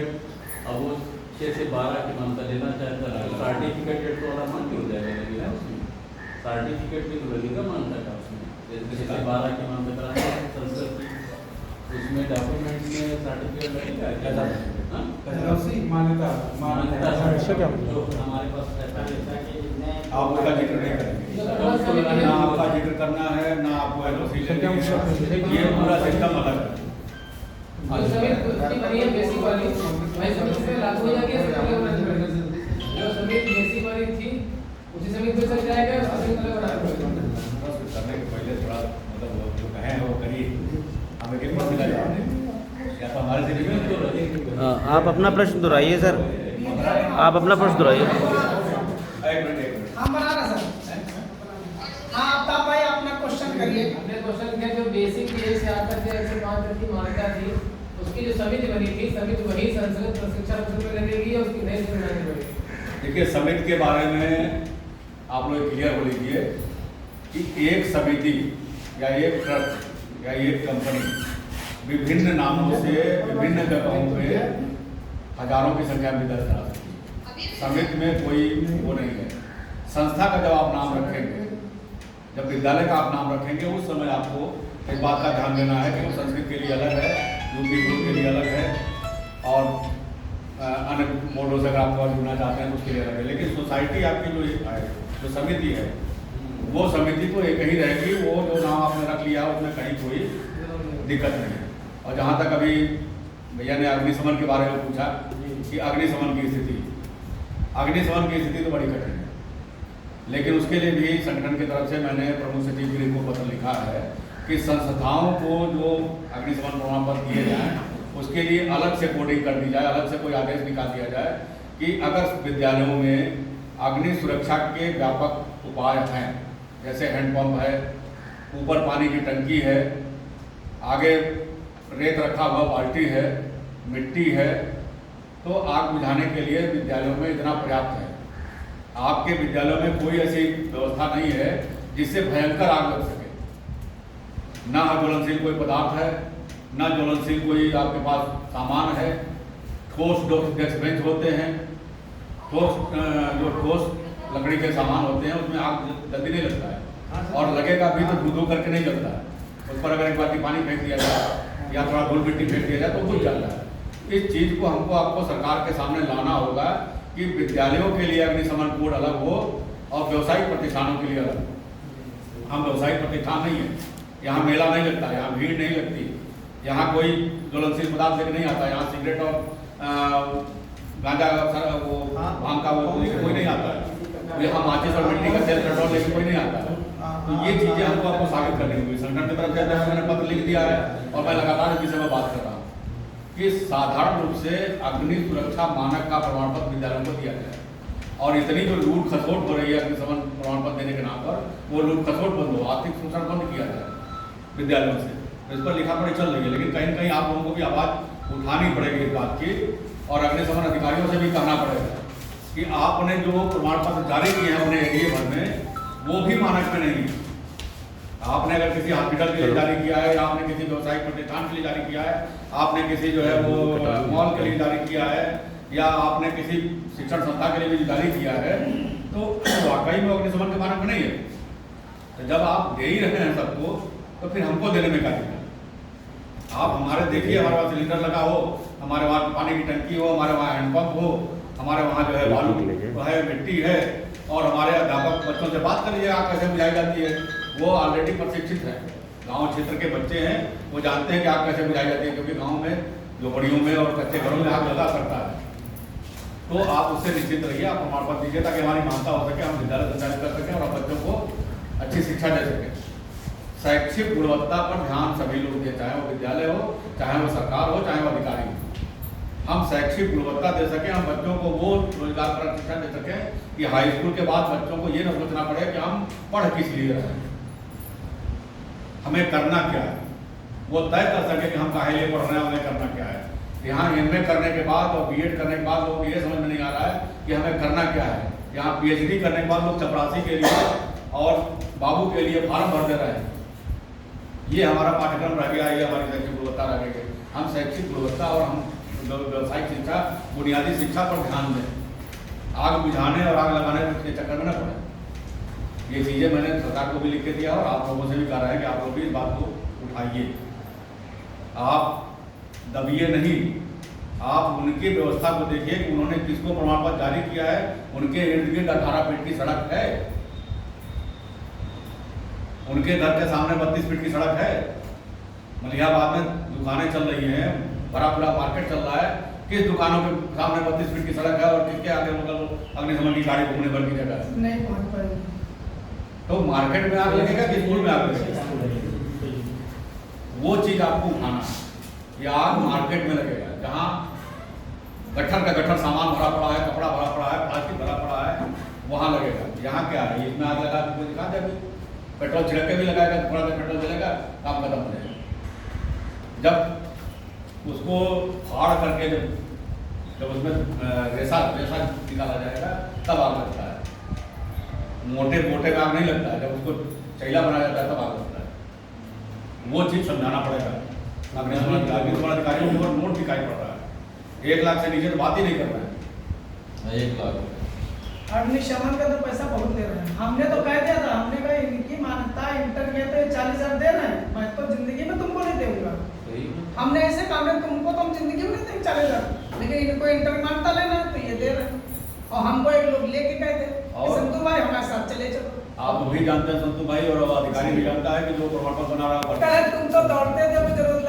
Certificate अब वो 6 से 12 की मान्यता लेना चाहता है, सर्टिफिकेट तो वाला मान क्यों जाएगा, लगेगा उसमें सर्टिफिकेट भी तो लगेगा मान्यता का उसमें, जैसे 6 से 12 की मान्यता कराना है संस्कृत की, उसमें डॉक्यूमेंट में सर्टिफिकेट लगेगा क्या? मान्यता जो हमारे पास रहता है आप उसका जिक्र नहीं करेंगे, ना आपका जिक्र करना है, ना आपको एलओसी लेनी है, ये पूरा सिस्टम अलग है। जो समिति बेसिक वाली वही समिति पे लागू हो जाएगी, जो समिति बेसिक वाली थी उसी समिति पे चल जाएगा, उसी में अलग करने के पहले थोड़ा मतलब जो कहे वो करिए, हमें कितना मिला जाए या तो हमारे से भी आप अपना प्रश्न दोहराइए सर, आप अपना प्रश्न दोहराइए। एक मिनट हम बना रहे सर। हाँ आप भाई अपना क्वेश्चन करिए। हमने क्वेश्चन किया जो बेसिक 1 से 8 तक से 1 से 5 तक की मान्यता थी, उसकी जो समिति बनी थी, समिति वही संस्कृत प्रशिक्षण में लगेगी, उसकी नई समिति बनानी पड़ेगी। देखिए समिति के बारे में आप लोग क्लियर हो लीजिए कि एक समिति या एक ट्रस्ट या एक कंपनी विभिन्न नामों से विभिन्न जगहों पे हजारों की संख्या में दर्ज करा सकती है। समिति में कोई वो नहीं है। संस्था का जब आप नाम रखेंगे, जब विद्यालय का आप नाम रखेंगे, उस समय आपको इस बात का ध्यान देना है कि वो संस्कृत के लिए अलग है, यूपी ग्रुप के लिए अलग है, और अन्य मोडों से अगर आप जुड़ना चाहते हैं तो उसके लिए अलग है। लेकिन सोसाइटी आपकी जो समिति है, वो समिति तो एक ही रहेगी। वो जो नाम आपने रख लिया उसमें कहीं कोई दिक्कत नहीं है। और जहाँ तक अभी भैया ने अग्निशमन के बारे में पूछा कि अग्निशमन की स्थिति तो बड़ी कठिन है, लेकिन उसके लिए भी संगठन की तरफ से मैंने प्रमुख सचिव गृह को पत्र लिखा है कि संस्थाओं को जो अग्निशमन प्रमाण पत्र दिए जाएँ उसके लिए अलग से कोडिंग कर दी जाए, अलग से कोई आदेश निकाल दिया जाए कि अगर विद्यालयों में अग्नि सुरक्षा के व्यापक उपाय हैं, जैसे हैंडपंप है, ऊपर पानी की टंकी है, आगे रेत रखा हुआ बाल्टी है, मिट्टी है, तो आग बुझाने के लिए विद्यालयों में इतना पर्याप्त है। आपके विद्यालयों में कोई ऐसी व्यवस्था नहीं है जिससे भयंकर आग लग सके। ना ज्वलनशील कोई पदार्थ है, ना ज्वलनशील कोई आपके पास सामान है। ठोस डेस्क बेंच होते हैं, ठोस लकड़ी के सामान होते हैं, उसमें आग जल्दी नहीं लगता है, और लगेगा भी तो धू करके नहीं जलता है। उस पर अगर एक बाल्टी पानी फेंक दिया जाए या थोड़ा धूल मिट्टी फेंक दिया जाए तो बुझ जाता है। इस चीज़ को हमको आपको सरकार के सामने लाना होगा कि विद्यालयों के लिए अग्निशमन कोड अलग हो और व्यावसायिक प्रतिष्ठानों के लिए अलग। हम व्यावसायिक प्रतिष्ठान नहीं है, यहाँ मेला नहीं लगता, यहाँ भीड़ नहीं लगती, यहाँ कोई ज्वलनशील पदार्थ लेके नहीं आता, यहाँ सिगरेट और गांजा वो भांग का वो लेके कोई नहीं आता है, यहाँ माचिस और मिट्टी का तेल पेट्रोल लेके कोई नहीं आता है। तो ये चीज़ें हमको आपको साबित करनी होगी। संगठन की तरफ से मैंने पत्र लिख दिया है और मैं लगातार इस विषय में बात कर रहा हूँ कि साधारण रूप से अग्नि सुरक्षा मानक का प्रमाण पत्र विद्यालयों को दिया जाए, और इतनी जो लूट खसोट हो रही है अग्निशमन प्रमाण पत्र देने के नाम पर, वो लूट खसोट बंद हो, आर्थिक शोषण बंद किया जाए विद्यालयों से। इस पर लिखा पढ़ी चल रही है, लेकिन कहीं न कहीं आप लोगों को भी आवाज़ उठानी पड़ेगी इस बात की, और अग्निशमन अधिकारियों से भी कहना पड़ेगा कि आपने जो प्रमाण पत्र जारी किए हैं अपने एरिया भर में, वो भी मानक में नहीं है। आपने अगर किसी हॉस्पिटल के लिए जारी किया है, या आपने किसी व्यवसायिक प्रतिष्ठान के लिए जारी किया है, आपने किसी जो है वो मॉल के लिए जारी किया है, या आपने किसी शिक्षण संस्था के लिए भी जारी किया है, तो वाकई में अग्निशमन के मानक में नहीं है। तो जब आप दे ही रहे हैं सबको, तो फिर हमको देने में क्या दिक्कत? आप हमारे देखिए, हमारे पास सिलेंडर लगा हो, हमारे वहाँ पानी की टंकी हो, हमारे वहाँ हैंडपम्प हो, हमारे वहाँ जो है बालू है, मिट्टी है, और हमारे अध्यापक बच्चों से बात कर लीजिए आग कैसे बुझाई जाती है। वो ऑलरेडी प्रशिक्षित है, गांव क्षेत्र के बच्चे हैं, वो जानते हैं कि आग कैसे बुझाई जाती है, क्योंकि गांव में झोपड़ियों में और कच्चे घरों में आग लगा करता है। तो आप उससे निश्चित रहिए, आप प्रमाण पत्र दीजिए ताकि हमारी मान्यता हो सके, हम विद्यालय संचालित कर सकें और बच्चों को अच्छी शिक्षा दे सकें। शैक्षिक गुणवत्ता पर ध्यान सभी लोग दें, चाहे वो विद्यालय हो, चाहे वो सरकार हो, चाहे वो अधिकारी हो। हम शैक्षिक गुणवत्ता दे सकें, हम बच्चों को वो रोजगार पर शिक्षा दे सकें कि हाई स्कूल के बाद बच्चों को ये न सोचना पड़े कि हम पढ़ किस लिए रहे हैं, हमें करना क्या है। वो तय कर सके कि हम काहे लिए पढ़ रहे हैं, हमें करना क्या है। यहाँ MA करने के बाद और BEd करने के बाद लोगों को ये समझ में नहीं आ रहा है कि हमें करना क्या है। यहाँ PhD करने के बाद लोग चपरासी के लिए और बाबू के लिए फार्म भर दे रहे हैं। ये हमारा पाठ्यक्रम रह गया, ये हमारी शैक्षिक गुणवत्ता रह गई। हम शैक्षिक गुणवत्ता और हम व्यावसायिक शिक्षा, बुनियादी शिक्षा पर ध्यान दें। आग बुझाने और आग लगाने के चक्कर में न पड़े। ये चीज़ें मैंने सरकार को भी लिख के दिया और आप लोगों से भी कह रहे हैं कि आप लोग भी इस बात को उठाइए। आप दबिए नहीं, आप उनकी व्यवस्था को देखिए कि उन्होंने किसको प्रमाण पत्र जारी किया है। उनके इर्द गिर्द 18 फीट की सड़क है, उनके घर के सामने 32 फीट की सड़क है। मलिहाबाद में दुकानें चल रही हैं, बड़ा बड़ा मार्केट चल रहा है। किस दुकानों के सामने 32 फीट की सड़क है और किसके आगे मतलब अग्निशमन की गाड़ी घूमने भर की जगह है? नहीं पहुंच पाएगी। तो मार्केट में आग लगेगा कि स्कूल में आग लगेगा? वो चीज आपको उठाना है। ये आग मार्केट में लगेगा, जहाँ गट्ठर का गट्ठर सामान भरा पड़ा है, कपड़ा भरा पड़ा है, प्लास्टिक भरा पड़ा है, वहाँ लगेगा। यहाँ क्या है, इसमें आग लगा के दिखा दे, पेट्रोल छिड़क के भी लगाएगा, थोड़ा सा पेट्रोल जलेगा, काम खत्म हो जाएगा। जब उसको फाड़ करके जब उसमें रेसा निकाला जाएगा तब आग लगता है। मोटे मोटे में आग नहीं लगता है, जब उसको चैला बनाया जाता है तब आग लगता है। वो चीज़ समझाना पड़ेगा। अग्निशमन अधिकारियों को नोट दिखाई पड़ रहा है, 1 लाख से नीचे तो बात ही नहीं कर रहे हैं। 1 लाख अग्निशमन का तो पैसा बहुत दे रहे हैं। हमने तो कह दिया था, हमने कहा इनकी मान्यता इंटर किया तो 40,000 दे रहे हैं, मैं तो जिंदगी में तुमको नहीं दूंगा। हमने ऐसे काम है, तुमको तो हम जिंदगी में नहीं देंगे 40,000, लेकिन इनको इंटर मान्यता लेना है तो ये दे रहे हैं। और हमको एक लोग लेके गए थे कि संतू भाई हमारे साथ चले चलो। आप भी जानते हैं संतू भाई, और अधिकारी भी जानता है कि जो प्रमाण पत्र बना रहा है तुम तो दौड़ते थे, जरूरत